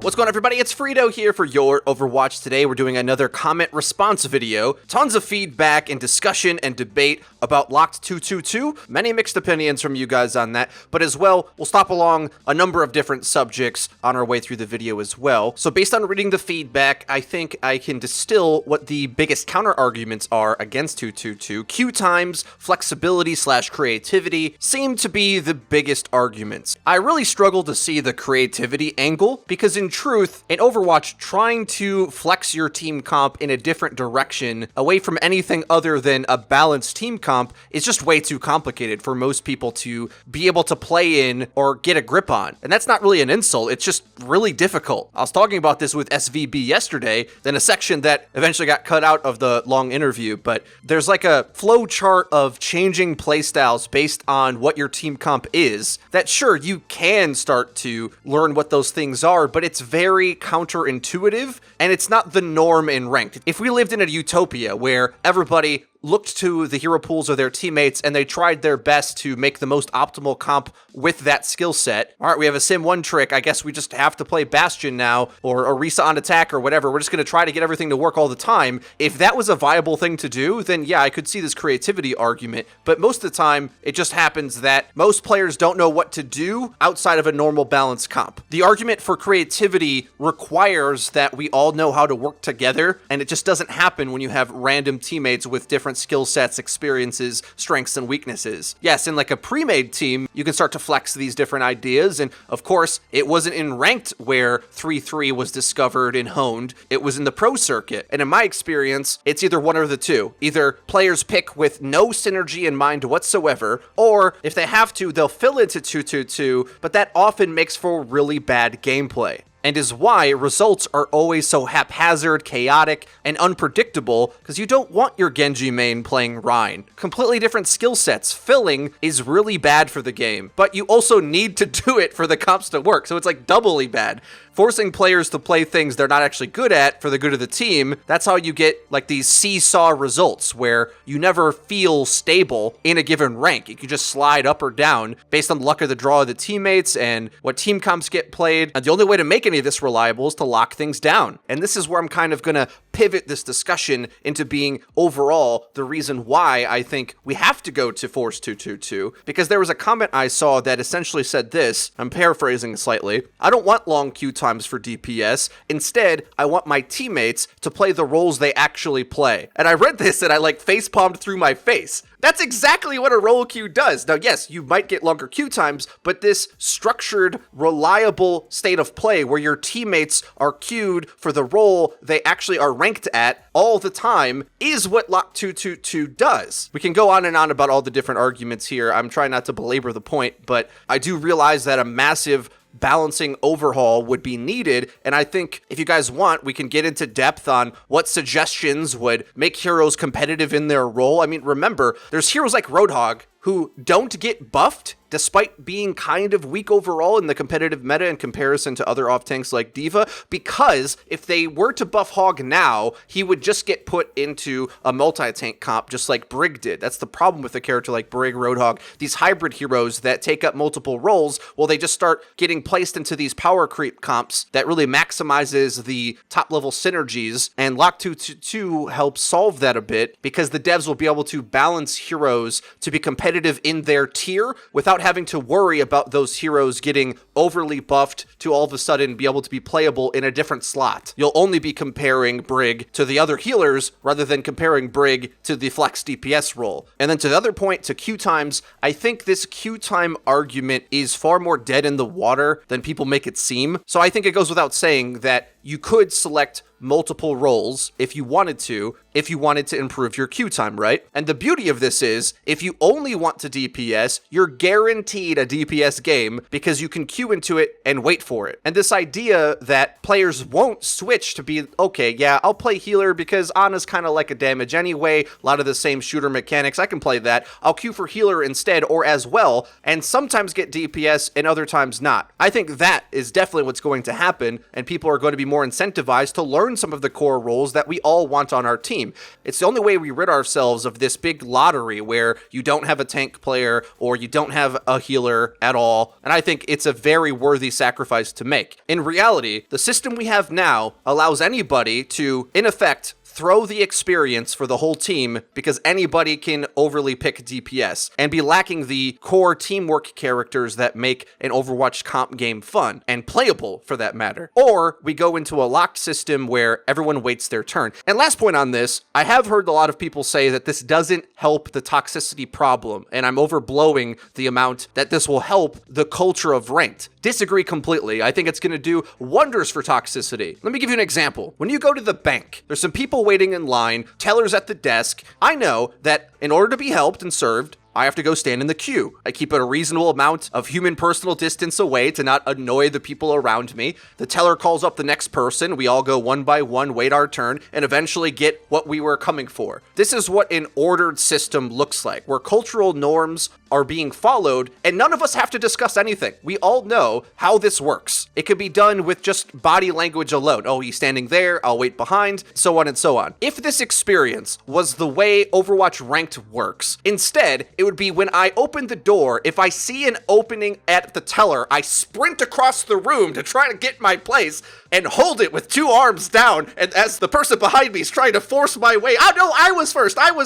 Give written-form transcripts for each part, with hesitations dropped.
What's going on, everybody? It's Freedo here for Your Overwatch. Today we're doing another comment response video. Tons of feedback and discussion and debate about Locked 222. Many mixed opinions from you guys on that, but as well, we'll stop along a number of different subjects on our way through the video as well. So based on reading the feedback, I think I can distill what the biggest counter arguments are against 222. Queue times, flexibility / creativity seem to be the biggest arguments. I really struggle to see the creativity angle because in truth, in Overwatch, trying to flex your team comp in a different direction away from anything other than a balanced team comp is just way too complicated for most people to be able to play in or get a grip on. And that's not really an insult, it's just really difficult. I was talking about this with SVB yesterday, then a section that eventually got cut out of the long interview, but there's like a flow chart of changing playstyles based on what your team comp is, that sure, you can start to learn what those things are, but it's very counterintuitive, and it's not the norm in ranked. If we lived in a utopia where everybody looked to the hero pools of their teammates and they tried their best to make the most optimal comp with that skill set. All right, we have a Sim 1 trick. I guess we just have to play Bastion now, or Orisa on attack or whatever. We're just going to try to get everything to work all the time. If that was a viable thing to do, then yeah, I could see this creativity argument. But most of the time, it just happens that most players don't know what to do outside of a normal balanced comp. The argument for creativity requires that we all know how to work together, and it just doesn't happen when you have random teammates with different skill sets, experiences, strengths, and weaknesses. Yes, in like a pre-made team, you can start to flex these different ideas, and of course, it wasn't in ranked where 3-3 was discovered and honed, it was in the pro circuit, and in my experience, it's either one or the two. Either players pick with no synergy in mind whatsoever, or if they have to, they'll fill into 2-2-2, but that often makes for really bad gameplay. And is why results are always so haphazard, chaotic, and unpredictable, because you don't want your Genji main playing Rhine. Completely different skill sets. Filling is really bad for the game, but you also need to do it for the comps to work, so it's like doubly bad. Forcing players to play things they're not actually good at for the good of the team, that's how you get like these seesaw results where you never feel stable in a given rank. You can just slide up or down based on the luck of the draw of the teammates and what team comps get played. And the only way to make any of this reliable is to lock things down. And this is where I'm kind of gonna pivot this discussion into being overall the reason why I think we have to go to Force 222, because there was a comment I saw that essentially said this, I'm paraphrasing slightly, I don't want long queue times for DPS, instead I want my teammates to play the roles they actually play. And I read this and I like face palmed through my face. That's exactly what a role queue does. Now, yes, you might get longer queue times, but this structured, reliable state of play where your teammates are queued for the role they actually are ranked at all the time is what Lock 222 does. We can go on and on about all the different arguments here. I'm trying not to belabor the point, but I do realize that a massive balancing overhaul would be needed, and I think if you guys want, we can get into depth on what suggestions would make heroes competitive in their role. I mean, remember, there's heroes like Roadhog who don't get buffed despite being kind of weak overall in the competitive meta in comparison to other off-tanks like D.Va, because if they were to buff Hog now, he would just get put into a multi-tank comp just like Brig did. That's the problem with a character like Brig, Roadhog, these hybrid heroes that take up multiple roles, well, they just start getting placed into these power creep comps that really maximizes the top-level synergies, and Lock 222 helps solve that a bit, because the devs will be able to balance heroes to be competitive in their tier without having to worry about those heroes getting overly buffed to all of a sudden be able to be playable in a different slot. You'll only be comparing Brig to the other healers rather than comparing Brig to the flex DPS role. And then to the other point, to queue times, I think this queue time argument is far more dead in the water than people make it seem. So I think it goes without saying that you could select multiple roles if you wanted to improve your queue time, right? And the beauty of this is, if you only want to DPS, you're guaranteed a DPS game because you can queue into it and wait for it. And this idea that players won't switch to be, okay, yeah, I'll play healer because Ana's kind of like a damage anyway, a lot of the same shooter mechanics, I can play that. I'll queue for healer instead or as well, and sometimes get DPS and other times not. I think that is definitely what's going to happen, and people are going to be more incentivized to learn learn some of the core roles that we all want on our team. It's the only way we rid ourselves of this big lottery where you don't have a tank player or you don't have a healer at all, and I think it's a very worthy sacrifice to make. In reality, the system we have now allows anybody to, in effect, throw the experience for the whole team because anybody can overly pick DPS and be lacking the core teamwork characters that make an Overwatch comp game fun and playable for that matter. Or we go into a locked system where everyone waits their turn. And last point on this, I have heard a lot of people say that this doesn't help the toxicity problem, and I'm overblowing the amount that this will help the culture of ranked. Disagree completely. I think it's going to do wonders for toxicity. Let me give you an example. When you go to the bank, there's some people waiting in line, tellers at the desk. I know that in order to be helped and served, I have to go stand in the queue. I keep a reasonable amount of human personal distance away to not annoy the people around me. The teller calls up the next person. We all go one by one, wait our turn, and eventually get what we were coming for. This is what an ordered system looks like, where cultural norms are being followed, and none of us have to discuss anything. We all know how this works. It could be done with just body language alone. Oh, he's standing there, I'll wait behind, so on and so on. If this experience was the way Overwatch Ranked works, instead, it would be when I open the door, if I see an opening at the teller, I sprint across the room to try to get my place and hold it with 2 arms down, and as the person behind me is trying to force my way, oh no, I was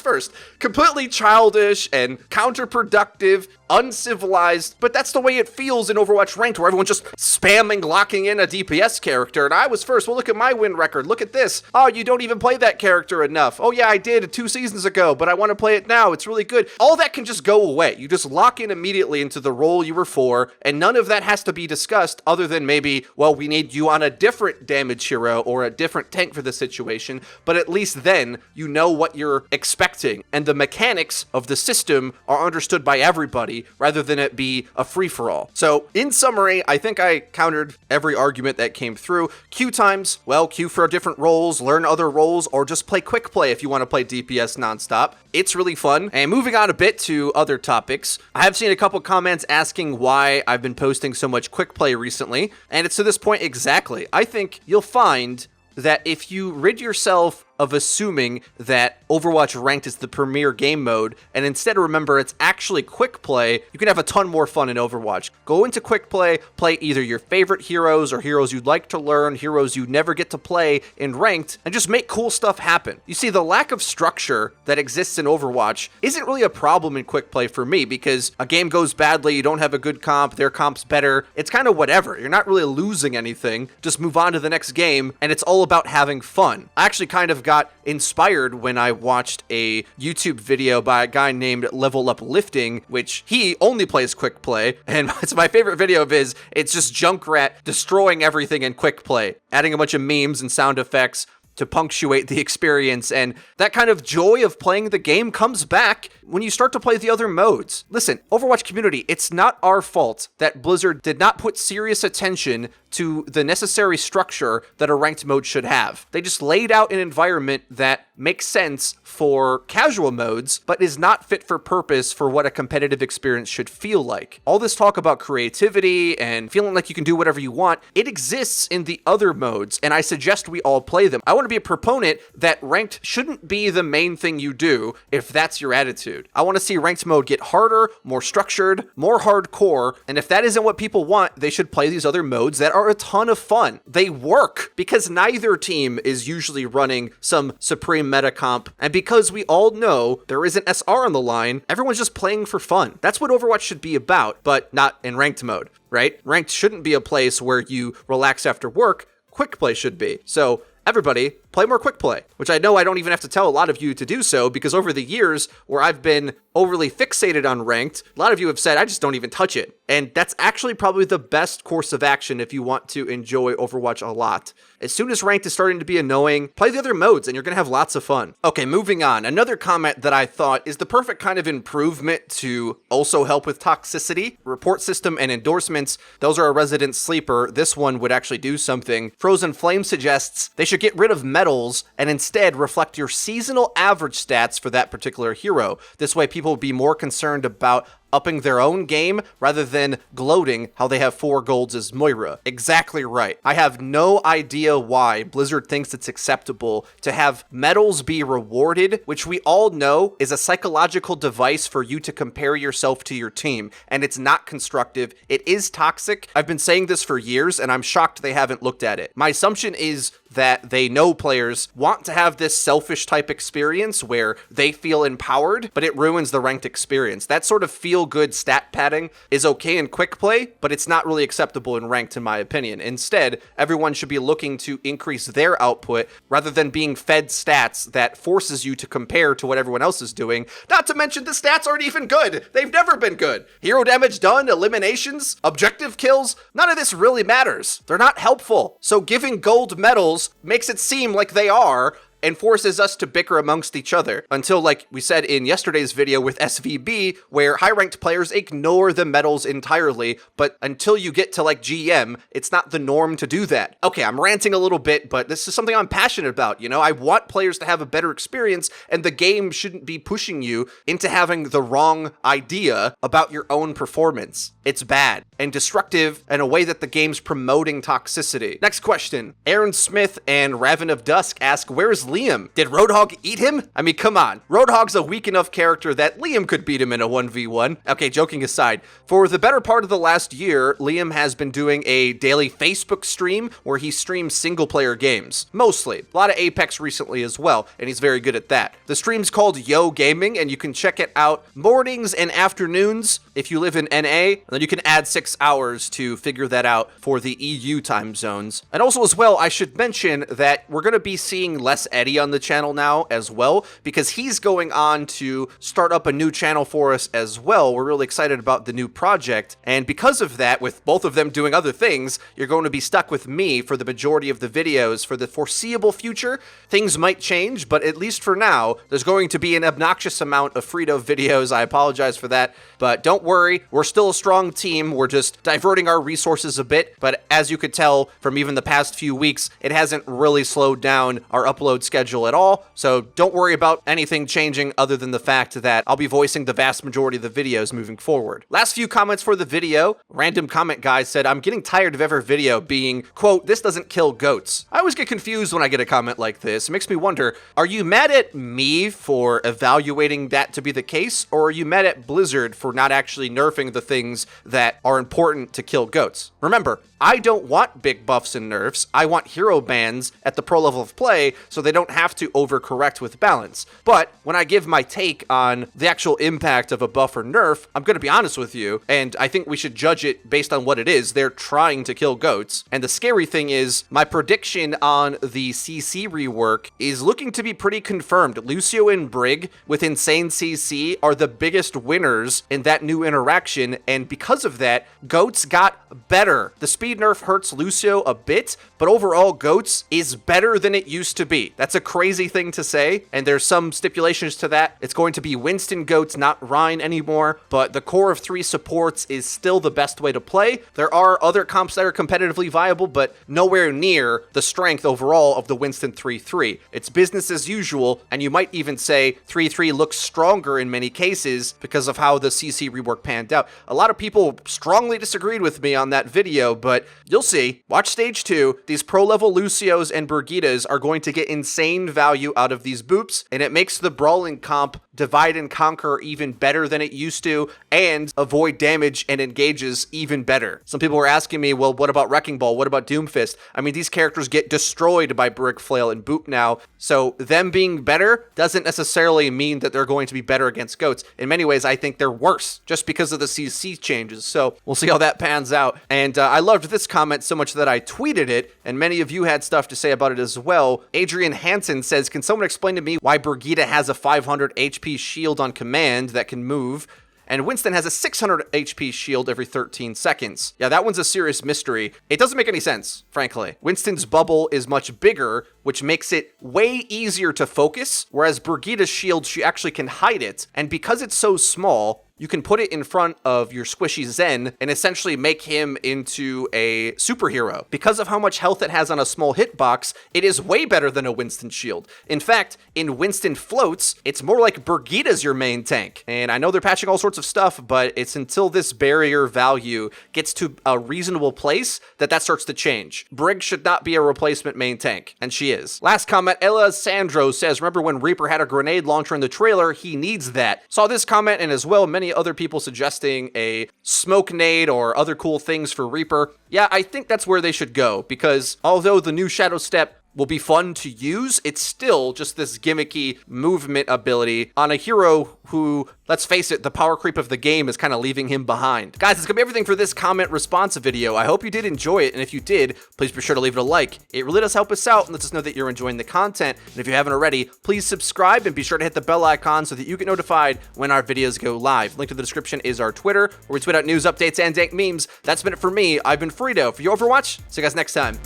first. Completely childish and counterproductive, uncivilized, but that's the way it feels in Overwatch Ranked, where everyone's just spamming, locking in a DPS character, and I was first. Well, look at my win record. Look at this. Oh, you don't even play that character enough. Oh yeah, I did 2 seasons ago, but I want to play it now. It's really good. All that can just go away. You just lock in immediately into the role you were for, and none of that has to be discussed other than maybe, well, we need you on a different damage hero or a different tank for the situation, but at least then you know what you're expecting, and the mechanics of the system are understood by everybody rather than it be a free-for-all. So, in summary, I think I countered every argument that came through. Queue times, well, queue for different roles, learn other roles, or just play quick play if you want to play DPS nonstop. It's really fun. And moving on a bit to other topics, I have seen a couple comments asking why I've been posting so much quick play recently, and it's to this point exactly. I think you'll find that if you rid yourself of assuming that Overwatch Ranked is the premier game mode, and instead remember it's actually quick play, you can have a ton more fun in Overwatch. Go into quick play, play either your favorite heroes or heroes you'd like to learn, heroes you never get to play in Ranked, and just make cool stuff happen. You see, the lack of structure that exists in Overwatch isn't really a problem in quick play for me, because a game goes badly, you don't have a good comp, their comp's better, it's kind of whatever. You're not really losing anything, just move on to the next game, and it's all about having fun. I actually kind of got inspired when I watched a YouTube video by a guy named Level Up Lifting, which he only plays quick play, and it's my favorite video of his. It's just Junkrat destroying everything in quick play, adding a bunch of memes and sound effects to punctuate the experience, and that kind of joy of playing the game comes back when you start to play the other modes. Listen, Overwatch community, it's not our fault that Blizzard did not put serious attention to the necessary structure that a ranked mode should have. They just laid out an environment that makes sense for casual modes, but is not fit for purpose for what a competitive experience should feel like. All this talk about creativity and feeling like you can do whatever you want, it exists in the other modes, and I suggest we all play them. I want to be a proponent that ranked shouldn't be the main thing you do if that's your attitude. I want to see ranked mode get harder, more structured, more hardcore, and if that isn't what people want, they should play these other modes that are a ton of fun. They work because neither team is usually running some supreme meta comp, and because we all know there is an SR on the line, everyone's just playing for fun. That's what Overwatch should be about, but not in ranked mode, right? Ranked shouldn't be a place where you relax after work. Quick play should be. So everybody, play more quick play, which I know I don't even have to tell a lot of you to do so, because over the years where I've been overly fixated on ranked, a lot of you have said, I just don't even touch it. And that's actually probably the best course of action if you want to enjoy Overwatch a lot. As soon as ranked is starting to be annoying, play the other modes and you're going to have lots of fun. Okay, moving on. Another comment that I thought is the perfect kind of improvement to also help with toxicity. Report system and endorsements, those are a resident sleeper. This one would actually do something. Frozen Flame suggests they should get rid of medals and instead reflect your seasonal average stats for that particular hero. This way people will be more concerned about upping their own game rather than gloating how they have 4 golds as Moira. Exactly right. I have no idea why Blizzard thinks it's acceptable to have medals be rewarded, which we all know is a psychological device for you to compare yourself to your team, and it's not constructive. It is toxic. I've been saying this for years, and I'm shocked they haven't looked at it. My assumption is that they know players want to have this selfish type experience where they feel empowered, but it ruins the ranked experience. That sort of feel-good stat padding is okay in quick play, but it's not really acceptable in ranked, in my opinion. Instead, everyone should be looking to increase their output rather than being fed stats that forces you to compare to what everyone else is doing. Not to mention the stats aren't even good. They've never been good. Hero damage done, eliminations, objective kills, none of this really matters. They're not helpful. So giving gold medals makes it seem like they are, and forces us to bicker amongst each other until, like we said in yesterday's video with SVB, where high-ranked players ignore the medals entirely, but until you get to like GM, it's not the norm to do that. Okay, I'm ranting a little bit, but this is something I'm passionate about, you know? I want players to have a better experience, and the game shouldn't be pushing you into having the wrong idea about your own performance. It's bad and destructive in a way that the game's promoting toxicity. Next question. Aaron Smith and Raven of Dusk ask, where's Liam? Did Roadhog eat him? I mean, come on. Roadhog's a weak enough character that Liam could beat him in a 1v1. Okay, joking aside, for the better part of the last year, Liam has been doing a daily Facebook stream where he streams single-player games. Mostly. A lot of Apex recently as well, and he's very good at that. The stream's called Yo Gaming, and you can check it out mornings and afternoons if you live in NA, and then you can add 6 hours to figure that out for the EU time zones. And also as well, I should mention that we're going to be seeing less Eddie on the channel now as well, because he's going on to start up a new channel for us as well. We're really excited about the new project, and because of that, with both of them doing other things, you're going to be stuck with me for the majority of the videos for the foreseeable future. Things might change, but at least for now, there's going to be an obnoxious amount of FREEDO videos. I apologize for that, but don't worry, we're still a strong team. We're just diverting our resources a bit, but as you could tell from even the past few weeks, it hasn't really slowed down our upload schedule at all, so don't worry about anything changing other than the fact that I'll be voicing the vast majority of the videos moving forward. Last few comments for the video. Random comment guy said, I'm getting tired of every video being, quote, this doesn't kill goats. I always get confused when I get a comment like this. It makes me wonder, are you mad at me for evaluating that to be the case, or are you mad at Blizzard for not actually nerfing the things that are important to kill goats? Remember, I don't want big buffs and nerfs. I want hero bans at the pro level of play so they don't have to overcorrect with balance. But when I give my take on the actual impact of a buff or nerf, I'm going to be honest with you, and I think we should judge it based on what it is. They're trying to kill goats. And the scary thing is, my prediction on the CC rework is looking to be pretty confirmed. Lucio and Brig with insane CC are the biggest winners in that new interaction, and because of that, goats got better. The speed nerf hurts Lucio a bit, but overall, goats is better than it used to be. That's a crazy thing to say, and there's some stipulations to that. It's going to be Winston goats, not Rhine anymore, but the core of 3 supports is still the best way to play. There are other comps that are competitively viable, but nowhere near the strength overall of the Winston 3-3. It's business as usual, and you might even say 3-3 looks stronger in many cases because of how the CC rework panned out. A lot of people strongly disagreed with me on that video, but you'll see. Watch stage 2. These pro-level Lucios and Brigidas are going to get insane value out of these boops, and it makes the brawling comp divide and conquer even better than it used to, and avoid damage and engages even better. Some people were asking me, well, what about Wrecking Ball? What about Doomfist? I mean, these characters get destroyed by Brick Flail and Boop now, so them being better doesn't necessarily mean that they're going to be better against goats. In many ways, I think they're worse, just because of the CC changes, so we'll see how that pans out. And I loved this comment so much that I tweeted it, and many of you had stuff to say about it as well. Adrian Hansen says, can someone explain to me why Brigida has a 500 HP shield on command that can move, and Winston has a 600 HP shield every 13 seconds. Yeah, that one's a serious mystery. It doesn't make any sense, frankly. Winston's bubble is much bigger, which makes it way easier to focus, whereas Brigida's shield, she actually can hide it, and because it's so small, you can put it in front of your squishy Zen and essentially make him into a superhero. Because of how much health it has on a small hitbox, it is way better than a Winston shield. In fact, in Winston floats, it's more like Brigida's your main tank. And I know they're patching all sorts of stuff, but it's until this barrier value gets to a reasonable place that starts to change. Brig should not be a replacement main tank, and she is. Last comment, Ella Sandro says, remember when Reaper had a grenade launcher in the trailer? He needs that. Saw this comment and as well many other people suggesting a smoke nade or other cool things for Reaper. Yeah, I think that's where they should go, because although the new Shadow Step will be fun to use, it's still just this gimmicky movement ability on a hero who, let's face it, the power creep of the game is kind of leaving him behind. Guys, that's gonna be everything for this comment response video. I hope you did enjoy it, and if you did, please be sure to leave it a like. It really does help us out and lets us know that you're enjoying the content. And if you haven't already, please subscribe and be sure to hit the bell icon so that you get notified when our videos go live. Link to the description is our Twitter, where we tweet out news, updates, and dank memes. That's been it for me. I've been Freedo for Your Overwatch. See you guys next time.